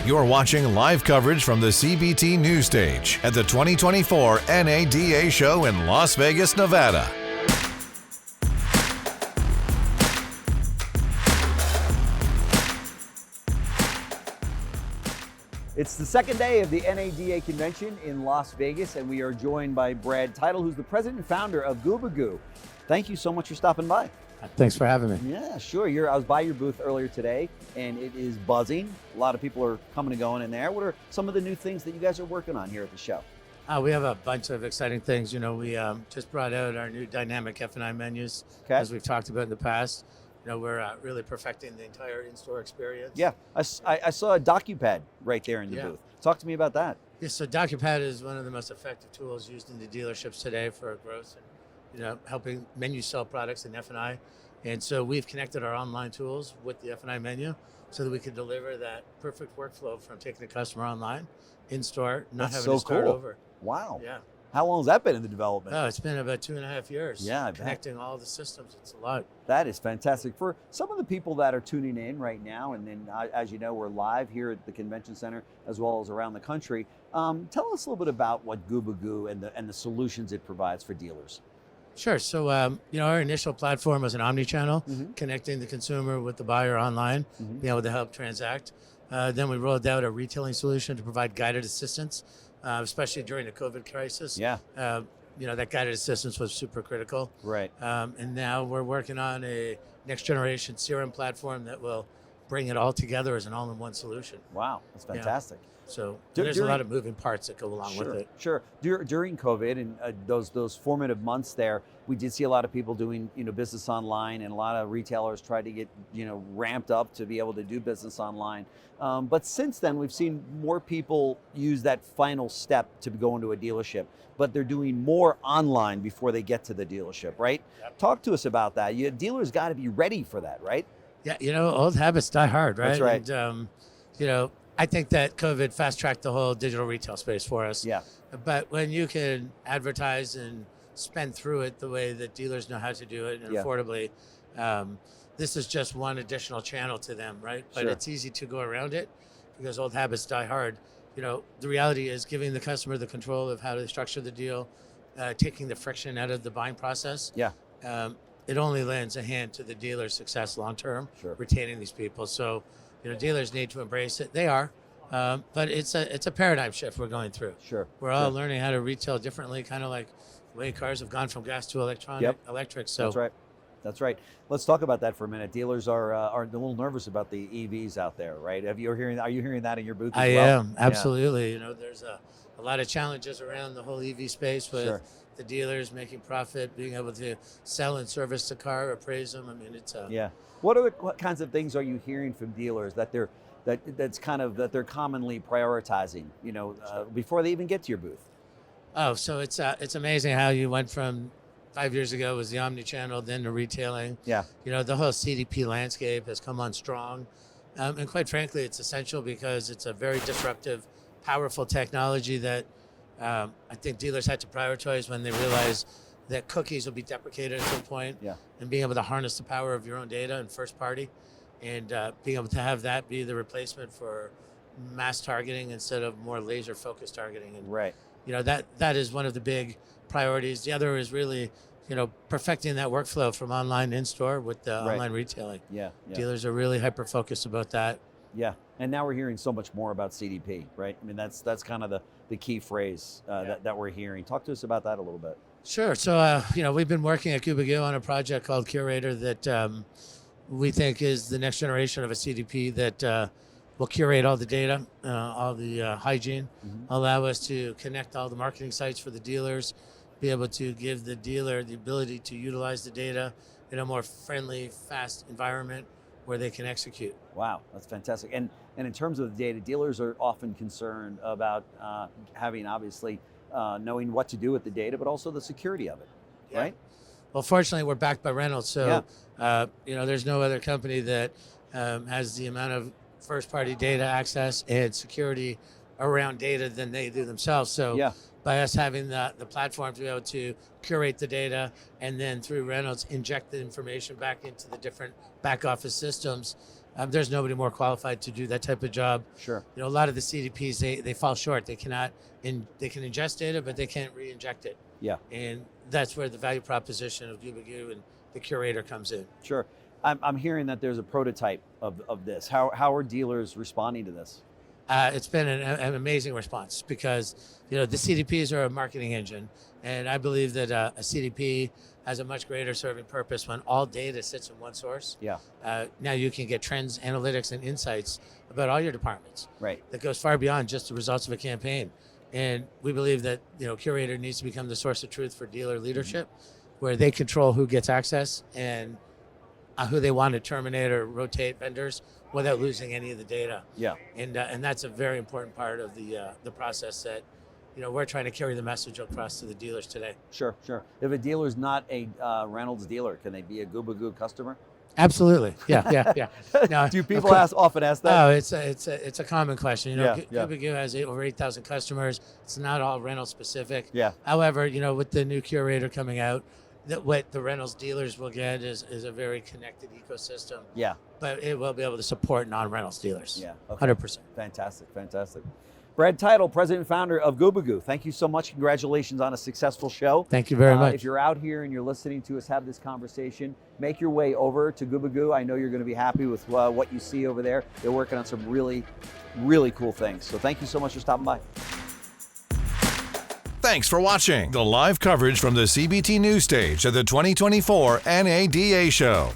You're watching live coverage from the CBT News Stage at the 2024 NADA Show in Las Vegas, Nevada. It's the second day of the NADA convention in Las Vegas, and we are joined by Brad Teitel, who's the president and founder of Gubagoo. Thank you so much for stopping by. Thanks for having me. Yeah, sure. I was by your booth earlier today, and it is buzzing. A lot of people are coming and going in there. What are some of the new things that you guys are working on here at the show? We have a bunch of exciting things. You know, we just brought out our new dynamic F&I menus, as we've talked about in the past. You know, we're really perfecting the entire in-store experience. Yeah, I saw a DocuPad right there in the booth. Talk to me about that. Yeah, so DocuPad is one of the most effective tools used in the dealerships today for growth and, you know, helping menus sell products in F&I. And so we've connected our online tools with the F&I menu so that we can deliver that perfect workflow from taking a customer online, in-store, not having to start over. Wow. Yeah. How long has that been in the development? Oh, it's been about 2.5 years. Yeah, connecting all the systems. It's a lot. That is fantastic. For some of the people that are tuning in right now, and then as you know, we're live here at the convention center as well as around the country. Tell us a little bit about what Gubagoo and the solutions it provides for dealers. Sure. So, you know, our initial platform was an omni-channel, connecting the consumer with the buyer online, being able to help transact. Then we rolled out a retailing solution to provide guided assistance. Especially during the COVID crisis. Yeah. You know, that guided assistance was super critical. Right. And now we're working on a next generation CRM platform that will bring it all together as an all-in-one solution. Wow, that's fantastic. Yeah. So there's a lot of moving parts that go along with it. Sure. During COVID and those formative months there, we did see a lot of people doing, you know, business online, and a lot of retailers tried to get, you know, ramped up to be able to do business online. But since then, we've seen more people use that final step to go into a dealership, but they're doing more online before they get to the dealership, right? Yep. Talk to us about that. Dealers got to be ready for that, right? Yeah, you know, old habits die hard, right? That's right. And, you know, I think that COVID fast-tracked the whole digital retail space for us. Yeah. But when you can advertise and spend through it the way that dealers know how to do it and affordably, this is just one additional channel to them, right? But it's easy to go around it because old habits die hard. You know, the reality is giving the customer the control of how to structure the deal, taking the friction out of the buying process. Yeah. It only lends a hand to the dealer's success long-term, Sure. retaining these people. So, you know, dealers need to embrace it. They are, but it's a paradigm shift we're going through. Sure. We're all learning how to retail differently, kind of like the way cars have gone from gas to electric. So That's right. That's right. Let's talk about that for a minute. Dealers are a little nervous about the EVs out there, right? Are you hearing that in your booth as well? I am, absolutely. Yeah. You know, there's a lot of challenges around the whole EV space with the dealers making profit, being able to sell and service the car, appraise them. I mean, it's What kinds of things are you hearing from dealers that they're commonly prioritizing, you know, before they even get to your booth? Oh, so it's amazing how you went from 5 years ago was the omni-channel, then the retailing. Yeah. You know, the whole CDP landscape has come on strong. And quite frankly, it's essential because it's a very disruptive, powerful technology that I think dealers had to prioritize when they realized that cookies will be deprecated at some point. Yeah. And being able to harness the power of your own data and first party, and being able to have that be the replacement for mass targeting instead of more laser focused targeting. And, right. you know, that is one of the big priorities. The other is really, you know, perfecting that workflow from online to in-store with the online retailing. Yeah. Dealers are really hyper-focused about that. Yeah, and now we're hearing so much more about CDP, right? I mean, that's kind of the key phrase that we're hearing. Talk to us about that a little bit. Sure. So, you know, we've been working at Gubagoo on a project called Curator that we think is the next generation of a CDP that will curate all the data, all the hygiene, allow us to connect all the marketing sites for the dealers, be able to give the dealer the ability to utilize the data in a more friendly, fast environment where they can execute. Wow, that's fantastic. And in terms of the data, dealers are often concerned about having, obviously, knowing what to do with the data, but also the security of it, right? Well, fortunately, we're backed by Reynolds, so you know, there's no other company that has the amount of first-party data access and security around data than they do themselves. So by us having the platform to be able to curate the data and then through Reynolds inject the information back into the different back office systems, There's nobody more qualified to do that type of job. Sure. A lot of the CDPs, they fall short. They cannot, they can ingest data, but they can't re-inject it. Yeah. And that's where the value proposition of Gubagoo and the Curator comes in. Sure. I'm hearing that there's a prototype of this. How are dealers responding to this? It's been an amazing response because, the CDPs are a marketing engine. And I believe that a CDP has a much greater serving purpose when all data sits in one source. Yeah. Now you can get trends, analytics, and insights about all your departments. Right. That goes far beyond just the results of a campaign. And we believe that, Curator needs to become the source of truth for dealer leadership, where they control who gets access and who they want to terminate or rotate vendors without losing any of the data. Yeah. And that's a very important part of the process that, we're trying to carry the message across to the dealers today. Sure. If a dealer's not a Reynolds dealer, can they be a Gubagoo customer? Absolutely. Yeah. No, Do people often ask that? Oh, it's a common question. Gubagoo has over 8,000 customers. It's not all Reynolds specific. Yeah. However, with the new Curator coming out, what the Reynolds dealers will get is a very connected ecosystem. Yeah. But it will be able to support non-Reynolds dealers. Yeah. Okay. 100%. Fantastic. Brad Title, president and founder of Gubagoo. Thank you so much. Congratulations on a successful show. Thank you very much. If you're out here and you're listening to us have this conversation, make your way over to Gubagoo. I know you're going to be happy with what you see over there. They're working on some really, really cool things. So thank you so much for stopping by. Thanks for watching the live coverage from the CBT News Stage at the 2024 NADA Show.